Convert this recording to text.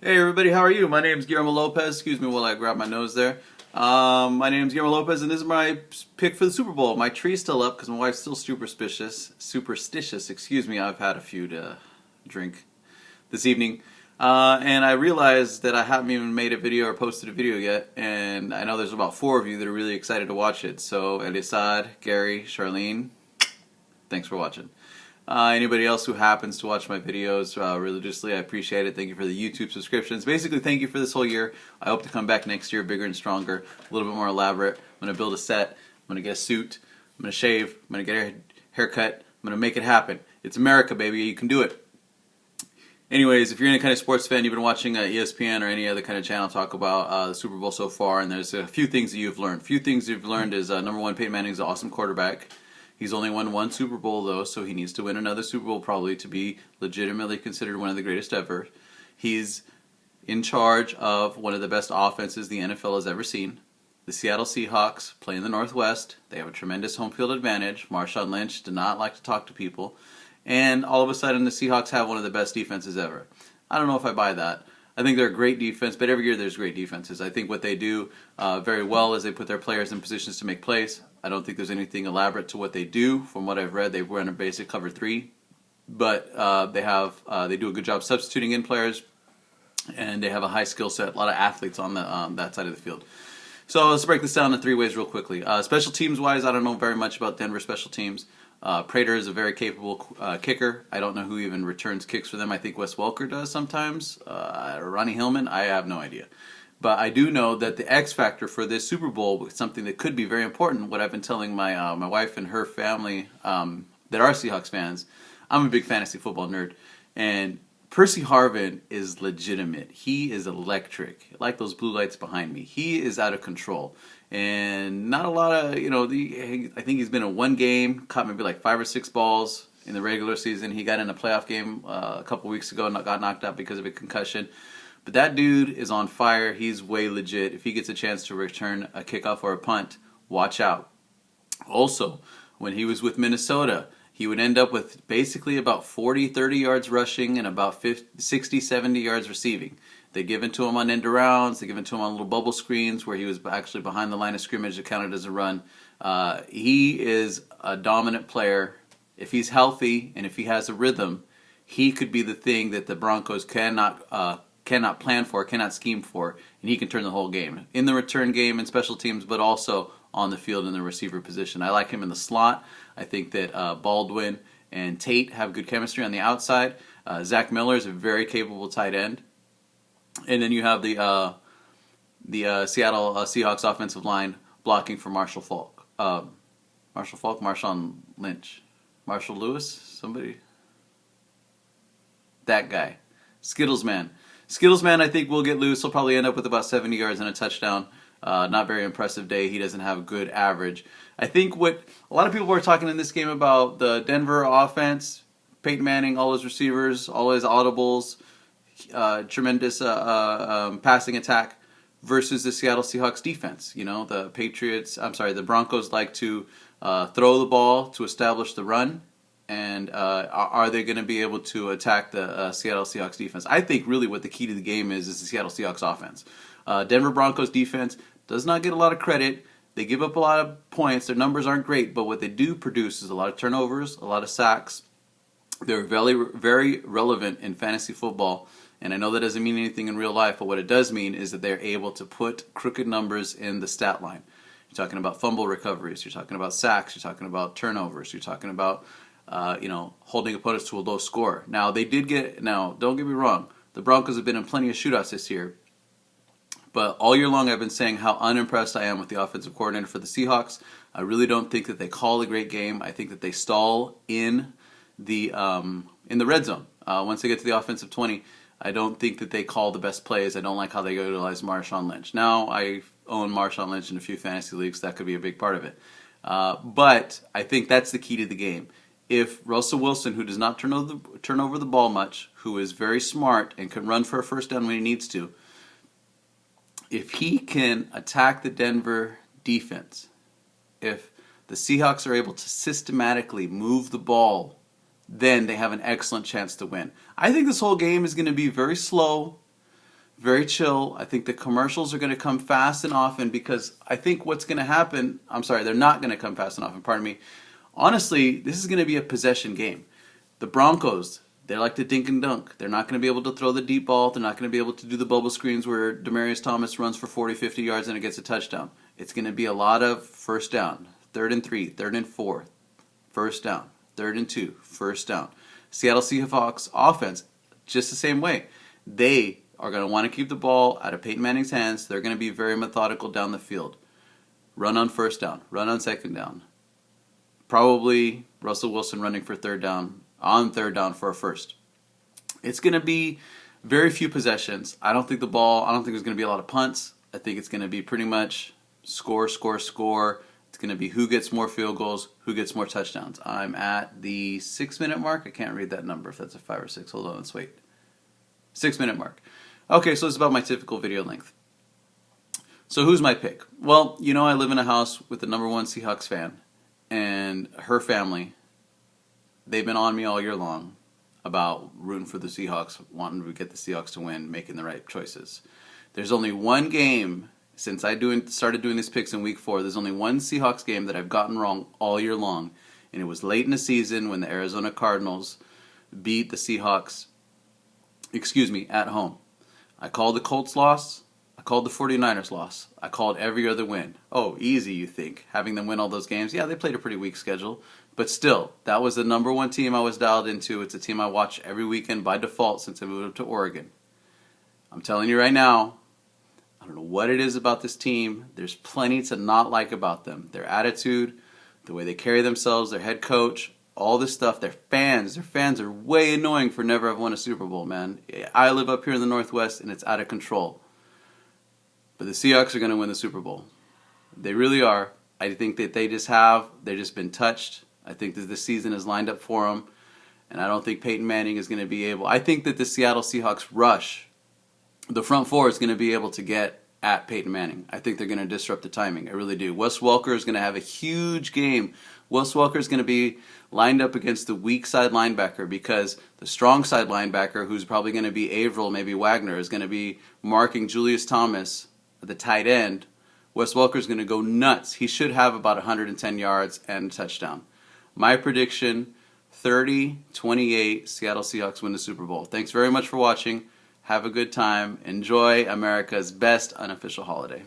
Hey everybody, how are you? My name is Guillermo Lopez. Excuse me while I grab my nose there. My name is Guillermo Lopez, and this is my pick for the Super Bowl. My tree's still up because my wife's still superstitious. Superstitious, excuse me. I've had a few to drink this evening, and I realized that I haven't even made a video or posted a video yet. And I know there's about 4 of you that are really excited to watch it. So, Elisad, Gary, Charlene, thanks for watching. Anybody else who happens to watch my videos religiously, I appreciate it. Thank you for the YouTube subscriptions. Basically, thank you for this whole year. I hope to come back next year bigger and stronger, a little bit more elaborate. I'm going to build a set. I'm going to get a suit. I'm going to shave. I'm going to get a haircut. I'm going to make it happen. It's America, baby. You can do it. Anyways, if you're any kind of sports fan, you've been watching ESPN or any other kind of channel talk about the Super Bowl so far, and there's a few things that you've learned. A few things you've learned is, number one, Peyton Manning's an awesome quarterback. He's only won 1 Super Bowl, though, so he needs to win another Super Bowl probably to be legitimately considered one of the greatest ever. He's in charge of one of the best offenses the NFL has ever seen. The Seattle Seahawks play in the Northwest. They have a tremendous home field advantage. Marshawn Lynch did not like to talk to people. And all of a sudden, the Seahawks have one of the best defenses ever. I don't know if I buy that. I think they're a great defense, but every year there's great defenses. I think what they do very well is they put their players in positions to make plays. I don't think there's anything elaborate to what they do. From what I've read, they run a basic cover 3, but they do a good job substituting in players, and they have a high skill set, a lot of athletes on that side of the field. So let's break this down in 3 ways real quickly. Special teams wise, I don't know very much about Denver special teams. Prater is a very capable kicker. I don't know who even returns kicks for them. I think Wes Welker does sometimes. Ronnie Hillman, I have no idea. But I do know that the X factor for this Super Bowl is something that could be very important. What I've been telling my wife and her family that are Seahawks fans, I'm a big fantasy football nerd, and Percy Harvin is legitimate. He is electric. Like those blue lights behind me. He is out of control. And not a lot of, I think he's been in 1 game, caught maybe like 5 or 6 balls in the regular season. He got in a playoff game a couple weeks ago and got knocked out because of a concussion. But that dude is on fire. He's way legit. If he gets a chance to return a kickoff or a punt, watch out. Also, when he was with Minnesota, he would end up with basically about 40, 30 yards rushing and about 60, 70 yards receiving. They give it to him on end arounds. They give it to him on little bubble screens where he was actually behind the line of scrimmage that counted as a run. He is a dominant player. If he's healthy and if he has a rhythm, he could be the thing that the Broncos cannot plan for, cannot scheme for, and he can turn the whole game. In the return game and special teams, but also on the field in the receiver position. I like him in the slot. I think that Baldwin and Tate have good chemistry on the outside. Zach Miller is a very capable tight end. And then you have the Seattle Seahawks offensive line blocking for Marshall Faulk. Marshawn Lynch. Marshall Lewis? Somebody? That guy. Skittles Man, I think, will get loose. He'll probably end up with about 70 yards and a touchdown. Not very impressive day. He doesn't have a good average. I think what a lot of people were talking in this game about the Denver offense, Peyton Manning, all his receivers, all his audibles, tremendous passing attack versus the Seattle Seahawks defense. The Broncos like to throw the ball to establish the run, and are they going to be able to attack the Seattle Seahawks defense? I think really what the key to the game is the Seattle Seahawks offense. Denver Broncos defense does not get a lot of credit. They give up a lot of points. Their numbers aren't great, but what they do produce is a lot of turnovers, a lot of sacks. They're very, very relevant in fantasy football. And I know that doesn't mean anything in real life, but what it does mean is that they're able to put crooked numbers in the stat line. You're talking about fumble recoveries. You're talking about sacks. You're talking about turnovers. You're talking about, holding opponents to a low score. Now, don't get me wrong. The Broncos have been in plenty of shootouts this year. But all year long I've been saying how unimpressed I am with the offensive coordinator for the Seahawks. I really don't think that they call a great game. I think that they stall in the red zone. Once they get to the offensive 20, I don't think that they call the best plays. I don't like how they utilize Marshawn Lynch. Now, I own Marshawn Lynch in a few fantasy leagues. That could be a big part of it. But I think that's the key to the game. If Russell Wilson, who does not turn over the ball much, who is very smart and can run for a first down when he needs to, if he can attack the Denver defense, if the Seahawks are able to systematically move the ball, then they have an excellent chance to win. I think this whole game is going to be very slow. Very chill. I think the commercials are going to come fast and often because I think what's going to happen, I'm sorry, they're not going to come fast and often, pardon me. Honestly, this is going to be a possession game. The Broncos, they like to dink and dunk. They're not going to be able to throw the deep ball. They're not going to be able to do the bubble screens where Demaryius Thomas runs for 40, 50 yards and it gets a touchdown. It's going to be a lot of first down, 3rd and 3, 3rd and 4, first down, 3rd and 2, first down. Seattle Seahawks offense, just the same way. They are going to want to keep the ball out of Peyton Manning's hands. They're going to be very methodical down the field. Run on first down, run on second down. Probably Russell Wilson running for third down, on third down for a first. It's going to be very few possessions. I don't think there's going to be a lot of punts. I think it's going to be pretty much score, score, score. It's going to be who gets more field goals, who gets more touchdowns. I'm at the 6-minute mark. I can't read that number if that's a 5 or 6. Hold on, let's wait. 6-minute mark. Okay, so it's about my typical video length. So who's my pick? Well, you know I live in a house with the #1 Seahawks fan. And her family, they've been on me all year long about rooting for the Seahawks, wanting to get the Seahawks to win, making the right choices. There's only one game, since I started doing these picks in week 4, there's only one Seahawks game that I've gotten wrong all year long, and it was late in the season when the Arizona Cardinals beat the Seahawks, at home. I called the Colts loss. I called the 49ers loss. I called every other win. Oh, easy, you think, having them win all those games. Yeah, they played a pretty weak schedule. But still, that was the #1 team I was dialed into. It's a team I watch every weekend by default since I moved up to Oregon. I'm telling you right now, I don't know what it is about this team. There's plenty to not like about them. Their attitude, the way they carry themselves, their head coach, all this stuff. Their fans are way annoying for never have won a Super Bowl, man. I live up here in the Northwest, and it's out of control. But the Seahawks are going to win the Super Bowl. They really are. I think that they've just been touched. I think that this season is lined up for them. And I don't think Peyton Manning is going to be able. I think that the Seattle Seahawks rush, the front four is going to be able to get at Peyton Manning. I think they're going to disrupt the timing. I really do. Wes Welker is going to have a huge game. Wes Welker is going to be lined up against the weak side linebacker because the strong side linebacker, who's probably going to be Averill, maybe Wagner, is going to be marking Julius Thomas, the tight end. Wes Welker is going to go nuts. He should have about 110 yards and a touchdown. My prediction, 30-28, Seattle Seahawks win the Super Bowl. Thanks very much for watching. Have a good time. Enjoy America's best unofficial holiday.